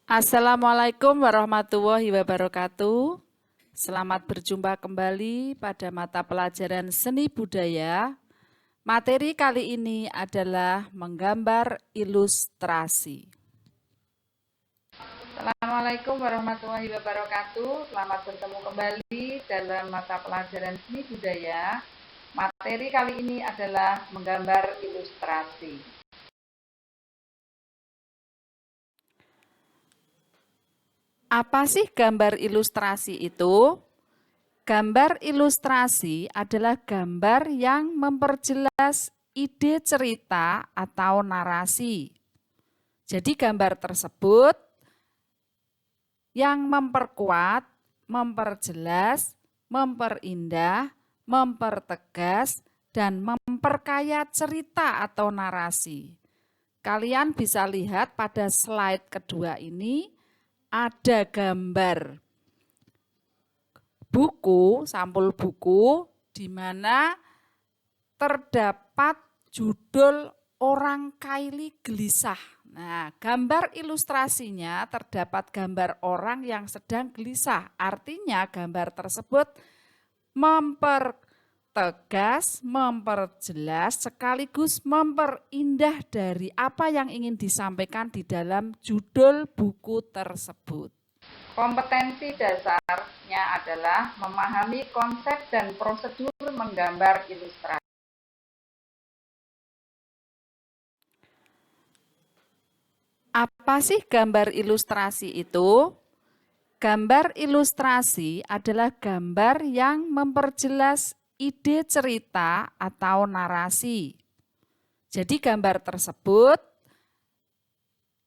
Assalamualaikum warahmatullahi wabarakatuh. Selamat berjumpa kembali pada mata pelajaran seni budaya. Materi kali ini adalah menggambar ilustrasi. Assalamualaikum warahmatullahi wabarakatuh. Selamat bertemu kembali dalam mata pelajaran seni budaya. Materi kali ini adalah menggambar ilustrasi. Apa sih gambar ilustrasi itu? Gambar ilustrasi adalah gambar yang memperjelas ide cerita atau narasi. Jadi gambar tersebut yang memperkuat, memperjelas, memperindah, mempertegas, dan memperkaya cerita atau narasi. Kalian bisa lihat pada slide kedua ini ada gambar buku, sampul buku, di mana terdapat judul Orang Kaili Gelisah. Nah, gambar ilustrasinya terdapat gambar orang yang sedang gelisah. Artinya gambar tersebut mempertegas, memperjelas, sekaligus memperindah dari apa yang ingin disampaikan di dalam judul buku tersebut. Kompetensi dasarnya adalah memahami konsep dan prosedur menggambar ilustrasi. Apa sih gambar ilustrasi itu? Gambar ilustrasi adalah gambar yang memperjelas ide cerita atau narasi. Jadi gambar tersebut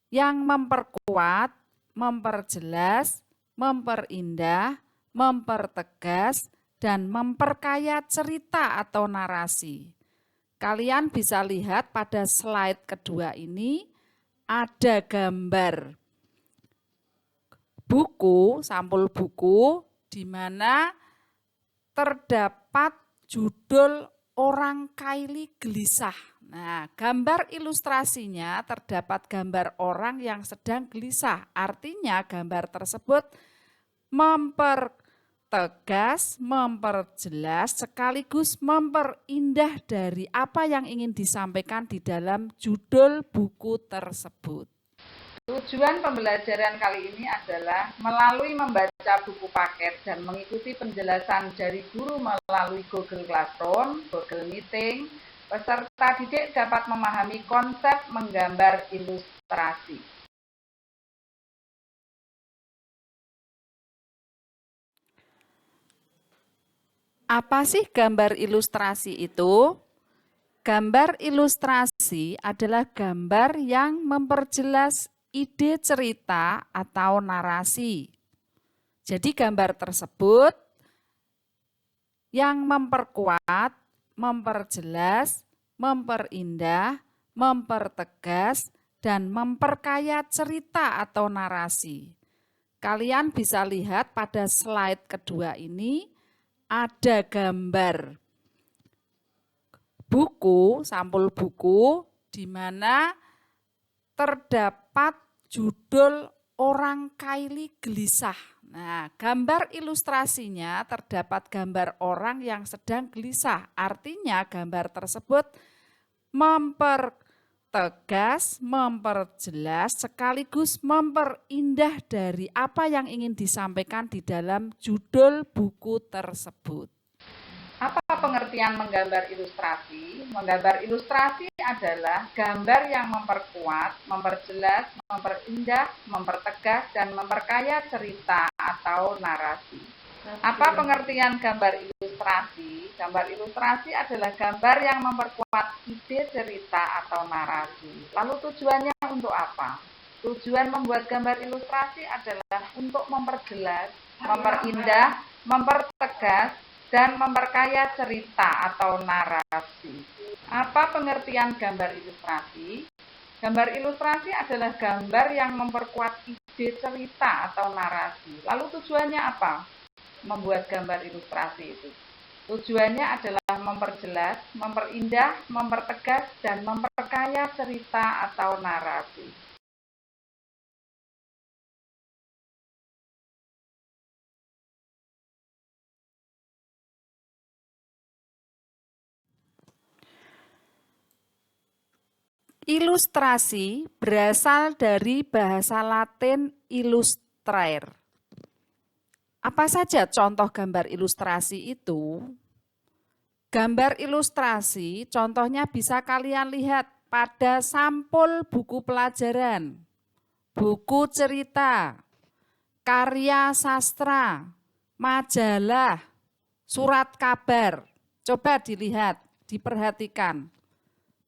yang memperkuat, memperjelas, memperindah, mempertegas, dan memperkaya cerita atau narasi. Kalian bisa lihat pada slide kedua ini ada gambar buku, sampul buku, di mana terdapat judul Orang Kaili Gelisah. Nah, gambar ilustrasinya terdapat gambar orang yang sedang gelisah. Artinya gambar tersebut mempertegas, memperjelas, sekaligus memperindah dari apa yang ingin disampaikan di dalam judul buku tersebut. Tujuan pembelajaran kali ini adalah melalui membaca buku paket dan mengikuti penjelasan dari guru melalui Google Classroom, Google Meeting, peserta didik dapat memahami konsep menggambar ilustrasi. Apa sih gambar ilustrasi itu? Gambar ilustrasi adalah gambar yang memperjelas ide cerita atau narasi. Jadi gambar tersebut yang memperkuat, memperjelas, memperindah, mempertegas, dan memperkaya cerita atau narasi. Kalian bisa lihat pada slide kedua ini ada gambar buku, sampul buku, di mana terdapat judul Orang Kaili Gelisah. Nah, gambar ilustrasinya terdapat gambar orang yang sedang gelisah. Artinya gambar tersebut mempertegas, memperjelas, sekaligus memperindah dari apa yang ingin disampaikan di dalam judul buku tersebut. Apa pengertian menggambar ilustrasi? Menggambar ilustrasi adalah gambar yang memperkuat, memperjelas, memperindah, mempertegas, dan memperkaya cerita atau narasi. Apa pengertian gambar ilustrasi? Gambar ilustrasi adalah gambar yang memperkuat ide cerita atau narasi. Lalu tujuannya untuk apa? Tujuan membuat gambar ilustrasi adalah untuk memperjelas, memperindah, mempertegas, dan memperkaya cerita atau narasi. Apa pengertian gambar ilustrasi? Gambar ilustrasi adalah gambar yang memperkuat ide cerita atau narasi. Lalu tujuannya apa? Membuat gambar ilustrasi itu. Tujuannya adalah memperjelas, memperindah, mempertegas, dan memperkaya cerita atau narasi. Ilustrasi berasal dari bahasa Latin illustrare. Apa saja contoh gambar ilustrasi itu? Gambar ilustrasi contohnya bisa kalian lihat pada sampul buku pelajaran, buku cerita, karya sastra, majalah, surat kabar. Coba dilihat, diperhatikan.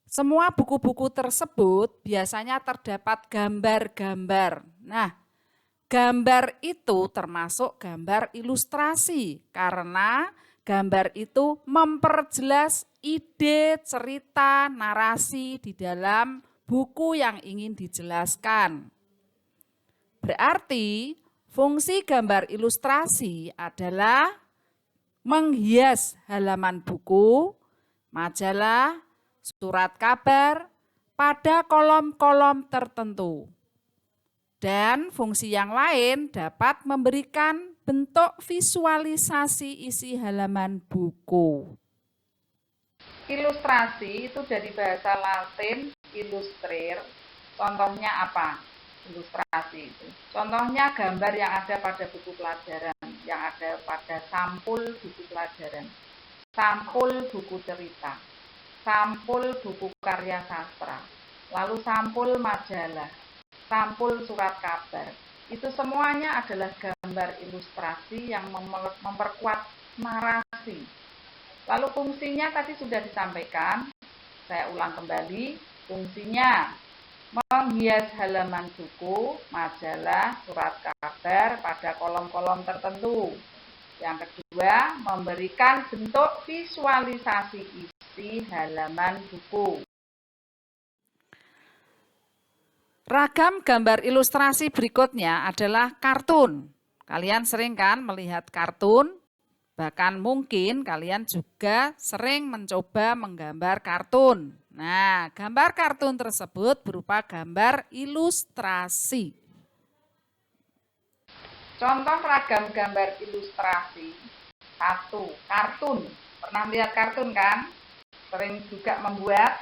Semua buku-buku tersebut biasanya terdapat gambar-gambar. Nah, gambar itu termasuk gambar ilustrasi karena gambar itu memperjelas ide, cerita, narasi di dalam buku yang ingin dijelaskan. Berarti fungsi gambar ilustrasi adalah menghias halaman buku, majalah, surat kabar pada kolom-kolom tertentu. Dan fungsi yang lain dapat memberikan bentuk visualisasi isi halaman buku. Ilustrasi itu dari bahasa Latin illustrare. Contohnya apa? Ilustrasi itu. Contohnya gambar yang ada pada buku pelajaran, yang ada pada sampul buku pelajaran, sampul buku cerita, sampul buku karya sastra, lalu sampul majalah, sampul surat kabar. Itu semuanya adalah gambar ilustrasi yang memperkuat narasi. Lalu fungsinya tadi sudah disampaikan, saya ulang kembali, fungsinya menghias halaman buku, majalah, surat kabar pada kolom-kolom tertentu. Yang kedua, memberikan bentuk visualisasi isi halaman buku. Ragam gambar ilustrasi berikutnya adalah kartun. Kalian sering kan melihat kartun? Bahkan mungkin kalian juga sering mencoba menggambar kartun. Nah, gambar kartun tersebut berupa gambar ilustrasi. Contoh ragam gambar ilustrasi. 1. Kartun. Pernah lihat kartun kan? Sering juga membuat.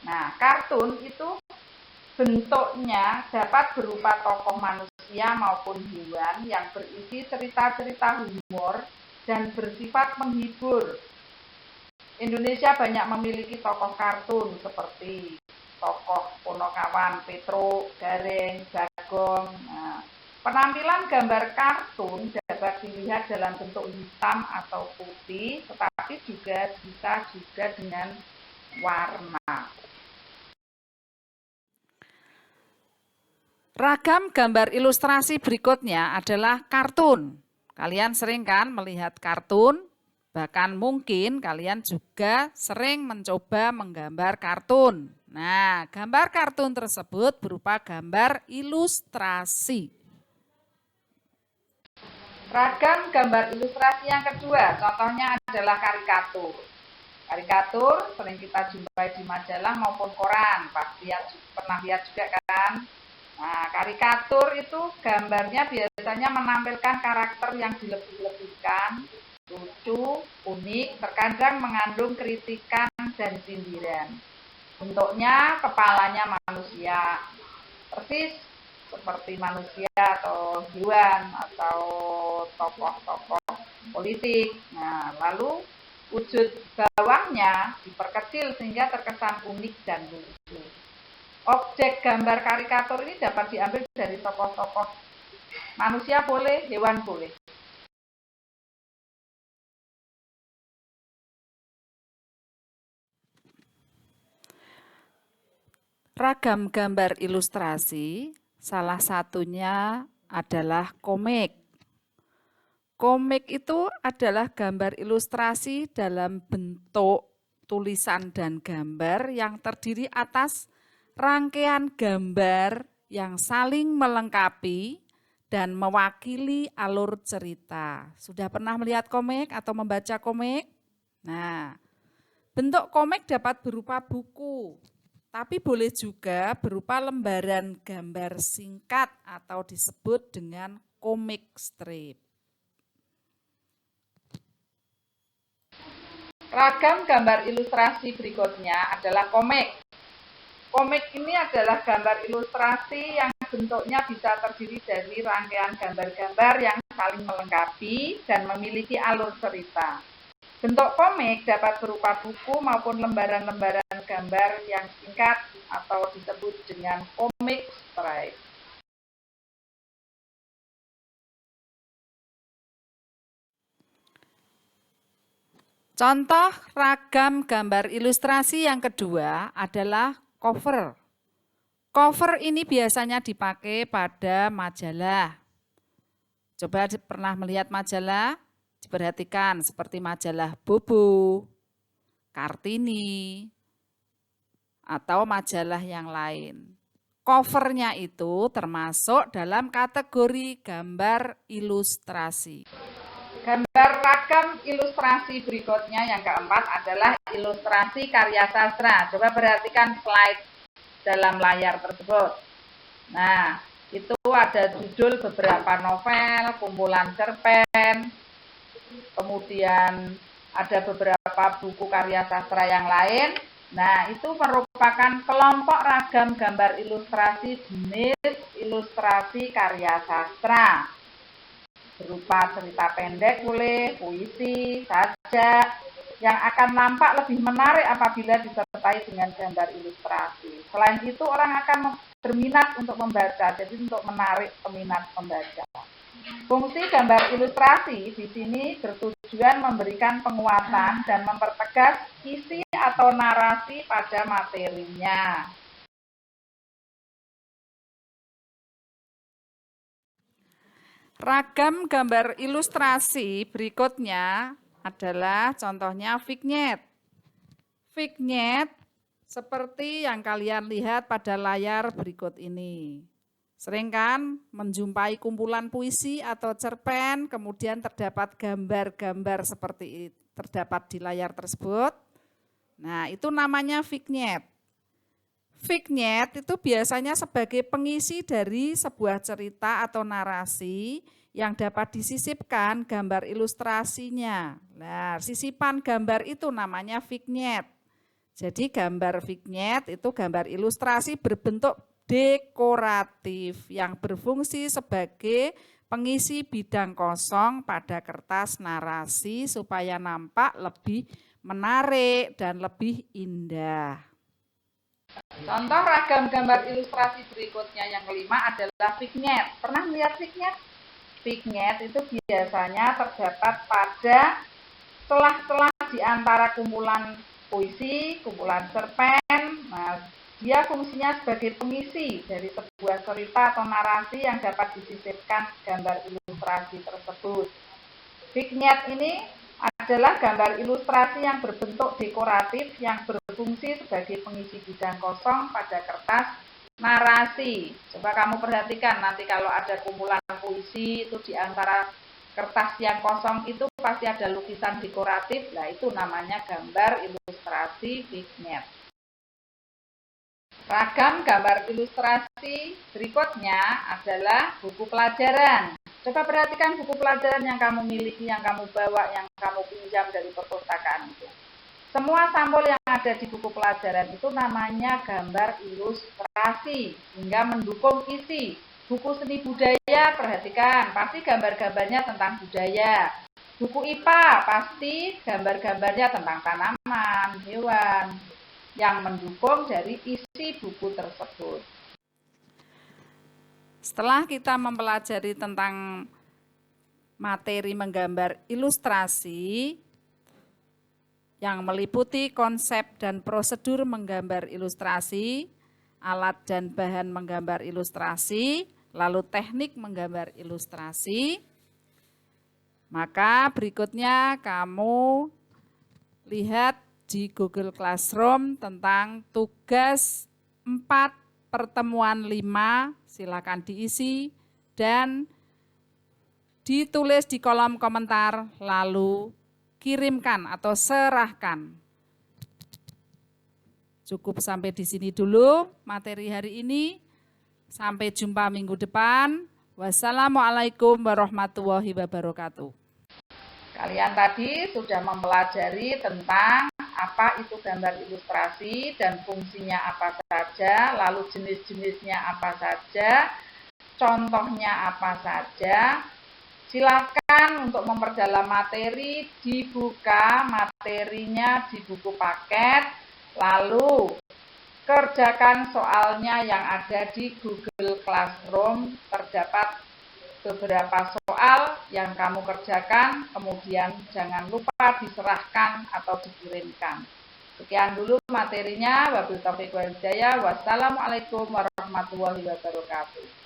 Nah, kartun itu bentuknya dapat berupa tokoh manusia maupun hewan yang berisi cerita-cerita humor dan bersifat menghibur. Indonesia banyak memiliki tokoh kartun seperti tokoh Ponokawan, Petro, Gareng, Bagong. Nah, penampilan gambar kartun dapat dilihat dalam bentuk hitam atau putih, tetapi juga bisa dengan warna. Ragam gambar ilustrasi berikutnya adalah kartun. Kalian sering kan melihat kartun? Bahkan mungkin kalian juga sering mencoba menggambar kartun. Nah, gambar kartun tersebut berupa gambar ilustrasi. Ragam gambar ilustrasi yang kedua, contohnya adalah karikatur. Karikatur sering kita jumpai di majalah maupun koran, pasti pernah lihat juga kan? Nah, karikatur itu gambarnya biasanya menampilkan karakter yang dilebih-lebihkan, lucu, unik, terkadang mengandung kritikan dan sindiran. Bentuknya kepalanya manusia, persis seperti manusia atau hewan atau tokoh-tokoh politik. Nah, lalu wujud bawahnya diperkecil sehingga terkesan unik dan lucu. Objek gambar karikatur ini dapat diambil dari tokoh-tokoh manusia boleh, hewan boleh. Ragam gambar ilustrasi, salah satunya adalah komik. Komik itu adalah gambar ilustrasi dalam bentuk tulisan dan gambar yang terdiri atas rangkaian gambar yang saling melengkapi dan mewakili alur cerita. Sudah pernah melihat komik atau membaca komik? Nah, bentuk komik dapat berupa buku, tapi boleh juga berupa lembaran gambar singkat atau disebut dengan komik strip. Ragam gambar ilustrasi berikutnya adalah komik. Komik ini adalah gambar ilustrasi yang bentuknya bisa terdiri dari rangkaian gambar-gambar yang saling melengkapi dan memiliki alur cerita. Bentuk komik dapat berupa buku maupun lembaran-lembaran gambar yang singkat atau disebut dengan comic strip. Contoh ragam gambar ilustrasi yang kedua adalah cover. Cover ini biasanya dipakai pada majalah. Coba pernah melihat majalah? Diperhatikan seperti majalah Bobo, Kartini, atau majalah yang lain. Covernya itu termasuk dalam kategori gambar ilustrasi. Gambar ragam ilustrasi berikutnya yang keempat adalah ilustrasi karya sastra. Coba perhatikan slide dalam layar tersebut. Nah, itu ada judul beberapa novel, kumpulan cerpen, kemudian ada beberapa buku karya sastra yang lain. Nah, itu merupakan kelompok ragam gambar ilustrasi jenis ilustrasi karya sastra. Berupa cerita pendek boleh, puisi, sajak, yang akan nampak lebih menarik apabila disertai dengan gambar ilustrasi. Selain itu, orang akan berminat untuk membaca, jadi untuk menarik peminat pembaca. Fungsi gambar ilustrasi di sini bertujuan memberikan penguatan dan mempertegas isi atau narasi pada materinya. Ragam gambar ilustrasi berikutnya adalah contohnya vignette. Vignette seperti yang kalian lihat pada layar berikut ini. Sering kan menjumpai kumpulan puisi atau cerpen, kemudian terdapat gambar-gambar seperti itu terdapat di layar tersebut. Nah, itu namanya vignette. Vignette itu biasanya sebagai pengisi dari sebuah cerita atau narasi yang dapat disisipkan gambar ilustrasinya. Nah, sisipan gambar itu namanya vignette. Jadi gambar vignette itu gambar ilustrasi berbentuk dekoratif yang berfungsi sebagai pengisi bidang kosong pada kertas narasi supaya nampak lebih menarik dan lebih indah. Contoh ragam gambar ilustrasi berikutnya yang kelima adalah vignette. Pernah melihat vignette? Vignette itu biasanya terdapat pada celah-celah di antara kumpulan puisi, kumpulan cerpen. Nah, dia fungsinya sebagai pengisi dari sebuah cerita atau narasi yang dapat disisipkan gambar ilustrasi tersebut. Vignette ini adalah gambar ilustrasi yang berbentuk dekoratif yang berfungsi sebagai pengisi bidang kosong pada kertas narasi. Coba kamu perhatikan nanti kalau ada kumpulan puisi itu di antara kertas yang kosong itu pasti ada lukisan dekoratif. Nah, itu namanya gambar ilustrasi vignette. Ragam gambar ilustrasi berikutnya adalah buku pelajaran. Coba perhatikan buku pelajaran yang kamu miliki, yang kamu bawa, yang kamu pinjam dari perpustakaan itu. Semua sampul yang ada di buku pelajaran itu namanya gambar ilustrasi, hingga mendukung isi. Buku seni budaya, perhatikan, pasti gambar-gambarnya tentang budaya. Buku IPA, pasti gambar-gambarnya tentang tanaman, hewan, yang mendukung dari isi buku tersebut. Setelah kita mempelajari tentang materi menggambar ilustrasi yang meliputi konsep dan prosedur menggambar ilustrasi, alat dan bahan menggambar ilustrasi, lalu teknik menggambar ilustrasi, maka berikutnya kamu lihat di Google Classroom tentang tugas 4 pertemuan 5, silakan diisi dan ditulis di kolom komentar lalu kirimkan atau serahkan. Cukup sampai di sini dulu materi hari ini. Sampai jumpa minggu depan. Wassalamualaikum warahmatullahi wabarakatuh. Kalian tadi sudah mempelajari tentang apa itu gambar ilustrasi dan fungsinya apa saja, lalu jenis-jenisnya apa saja, contohnya apa saja. Silakan untuk memperdalam materi, dibuka materinya di buku paket, lalu kerjakan soalnya yang ada di Google Classroom. Terdapat beberapa soal yang kamu kerjakan, kemudian jangan lupa diserahkan atau dikirimkan. Sekian dulu materinya. Wabillahi taufiq wal hidayah. Wassalamualaikum warahmatullahi wabarakatuh.